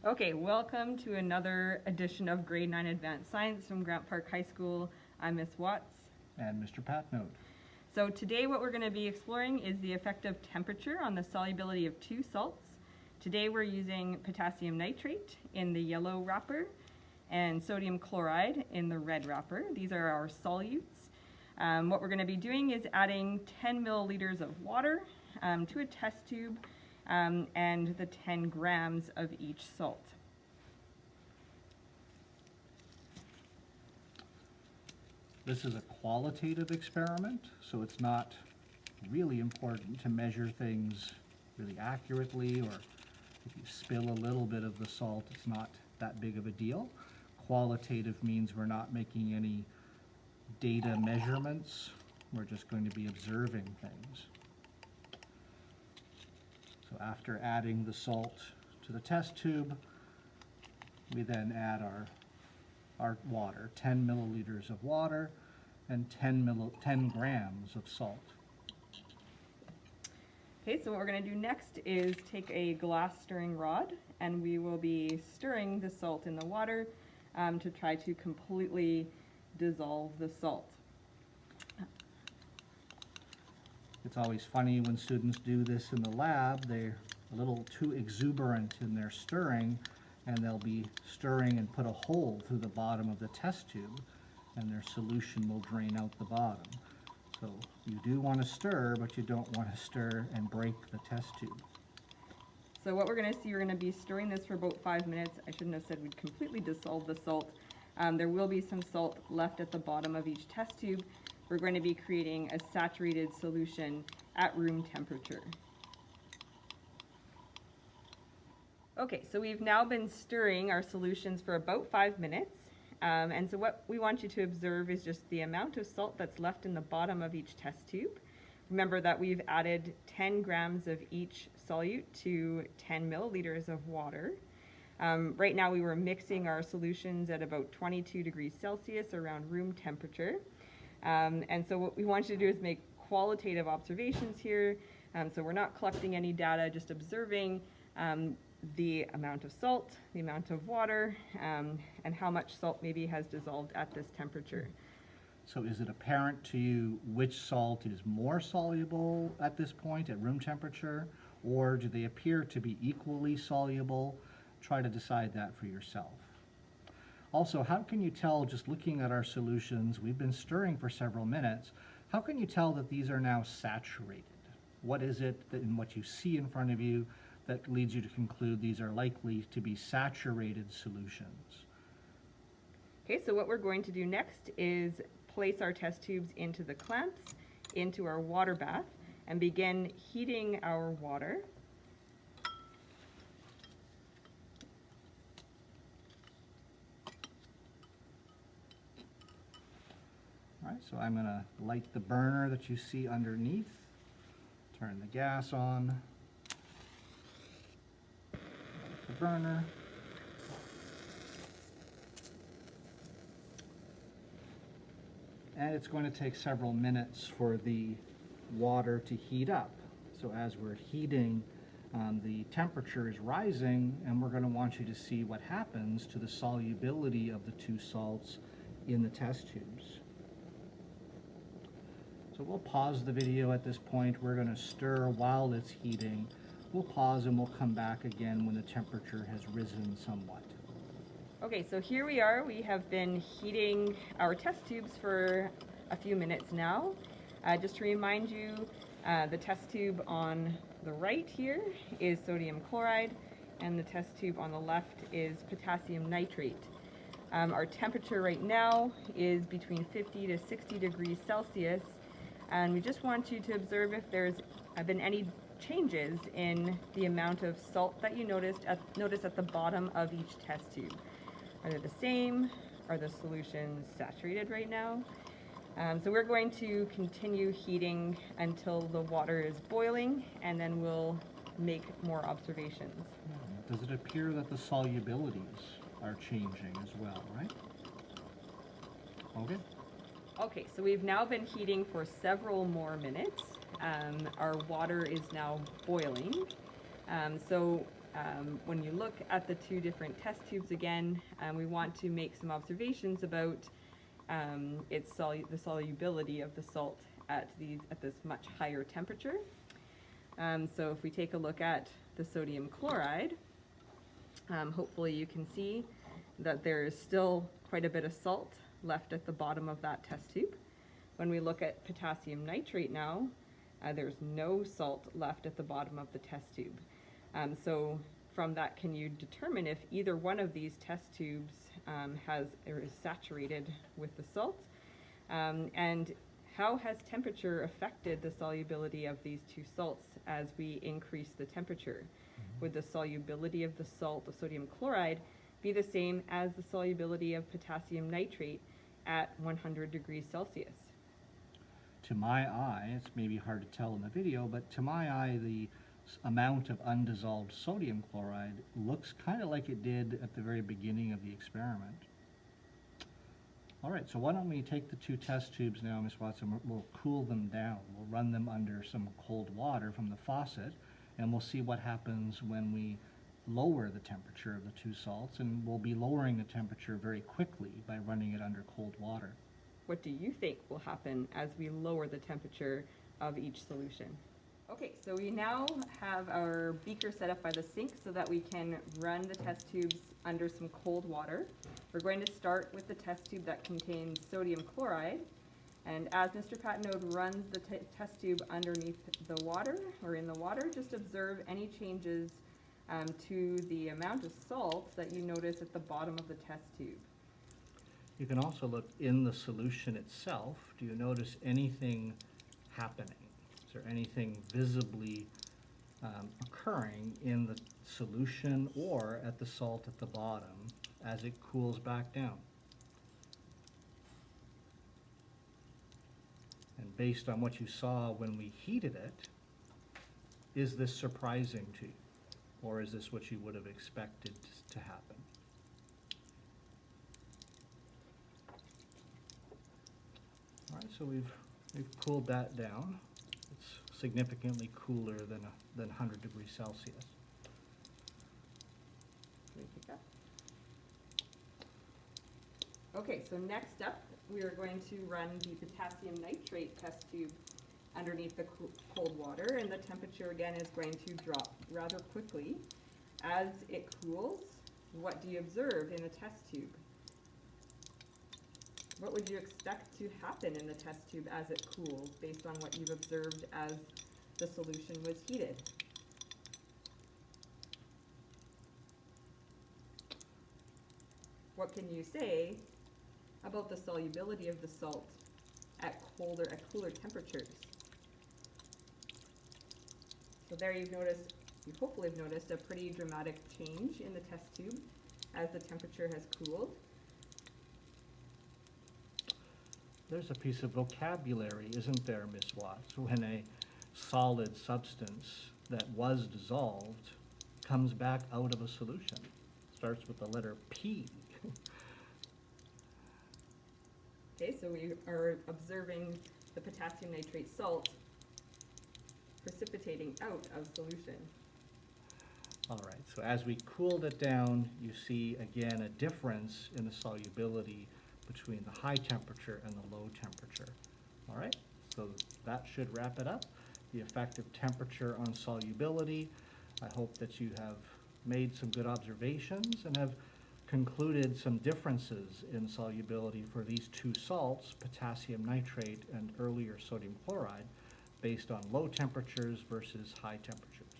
Okay, welcome to another edition of Grade 9 Advanced Science from Grant Park High School. I'm Miss Watts. And Mr. Patnote. So today what we're going to be exploring is the effect of temperature on the solubility of two salts. Today we're using potassium nitrate in the yellow wrapper and sodium chloride in the red wrapper. These are our solutes. What we're going to be doing is adding 10 milliliters of water to a test tube and the 10 grams of each salt. This is a qualitative experiment, so it's not really important to measure things really accurately, or if you spill a little bit of the salt, it's not that big of a deal. Qualitative means we're not making any data measurements, we're just going to be observing things. So after adding the salt to the test tube, we then add our water, 10 milliliters of water and 10 grams of salt. Okay, so what we're going to do next is take a glass stirring rod and we will be stirring the salt in the water to try to completely dissolve the salt. It's always funny when students do this in the lab. They're a little too exuberant in their stirring, and they'll be stirring and put a hole through the bottom of the test tube, and their solution will drain out the bottom. So you do want to stir, but you don't want to stir and break the test tube. So what we're going to see, we're going to be stirring this for about 5 minutes. I shouldn't have said we'd completely dissolve the salt. There will be some salt left at the bottom of each test tube. We're going to be creating a saturated solution at room temperature. Okay, so we've now been stirring our solutions for about 5 minutes. And so what we want you to observe is just the amount of salt that's left in the bottom of each test tube. Remember that we've added 10 grams of each solute to 10 milliliters of water. Right now we were mixing our solutions at about 22 degrees Celsius around room temperature. And so what we want you to do is make qualitative observations here. So we're not collecting any data, just observing the amount of salt, the amount of water, and how much salt maybe has dissolved at this temperature. So is it apparent to you which salt is more soluble at this point at room temperature, or do they appear to be equally soluble? Try to decide that for yourself. Also, how can you tell, just looking at our solutions, we've been stirring for several minutes, how can you tell that these are now saturated? What is it that in what you see in front of you that leads you to conclude these are likely to be saturated solutions? Okay, so what we're going to do next is place our test tubes into the clamps, into our water bath, and begin heating our water. All right, so I'm going to light the burner that you see underneath, turn the gas on, light the burner. And it's going to take several minutes for the water to heat up. So as we're heating, the temperature is rising, and we're going to want you to see what happens to the solubility of the two salts in the test tubes. So we'll pause the video at this point. We're going to stir while it's heating. We'll pause and we'll come back again when the temperature has risen somewhat. Okay, so here we are. We have been heating our test tubes for a few minutes now. Just to remind you, the test tube on the right here is sodium chloride, and the test tube on the left is potassium nitrate. Our temperature right now is between 50 to 60 degrees Celsius, and we just want you to observe if there's been any changes in the amount of salt that you notice at the bottom of each test tube. Are they the same? Are the solutions saturated right now? So we're going to continue heating until the water is boiling, and then we'll make more observations. Does it appear that the solubilities are changing as well, right? Okay. Okay, so we've now been heating for several more minutes. Our water is now boiling. So When you look at the two different test tubes again, we want to make some observations about the solubility of the salt at this much higher temperature. So if we take a look at the sodium chloride, hopefully you can see that there is still quite a bit of salt left at the bottom of that test tube. When we look at potassium nitrate now, there's no salt left at the bottom of the test tube. So from that, can you determine if either one of these test tubes is saturated with the salt? And how has temperature affected the solubility of these two salts as we increase the temperature? Would the solubility of the salt, of sodium chloride, be the same as the solubility of potassium nitrate at 100 degrees Celsius? To my eye, it's maybe hard to tell in the video, but to my eye, the amount of undissolved sodium chloride looks kind of like it did at the very beginning of the experiment. All right, so why don't we take the two test tubes now, Ms. Watson, we'll cool them down. We'll run them under some cold water from the faucet, and we'll see what happens when we lower the temperature of the two salts, and we'll be lowering the temperature very quickly by running it under cold water. What do you think will happen as we lower the temperature of each solution? Okay, so we now have our beaker set up by the sink so that we can run the test tubes under some cold water. We're going to start with the test tube that contains sodium chloride. And as Mr. Patnode runs the test tube underneath the water, or in the water, just observe any changes to the amount of salt that you notice at the bottom of the test tube. You can also look in the solution itself. Do you notice anything happening? Is there anything visibly occurring in the solution or at the salt at the bottom as it cools back down? And based on what you saw when we heated it, is this surprising to you? Or is this what you would have expected to happen? All right, so we've cooled that down. It's significantly cooler than 100 degrees Celsius. Can we pick up? Okay, so next up, we are going to run the potassium nitrate test tube underneath the cold water, and the temperature again is going to drop rather quickly. As it cools, what do you observe in the test tube? What would you expect to happen in the test tube as it cools based on what you've observed as the solution was heated? What can you say about the solubility of the salt at cooler temperatures? So there you hopefully have noticed a pretty dramatic change in the test tube as the temperature has cooled. There's a piece of vocabulary, isn't there, Ms. Watts, when a solid substance that was dissolved comes back out of a solution. Starts with the letter P. Okay, so we are observing the potassium nitrate salt precipitating out of solution. All right, so as we cooled it down, you see again a difference in the solubility between the high temperature and the low temperature. All right, so that should wrap it up. The effective temperature on solubility. I hope that you have made some good observations and have concluded some differences in solubility for these two salts, potassium nitrate and earlier sodium chloride, based on low temperatures versus high temperatures.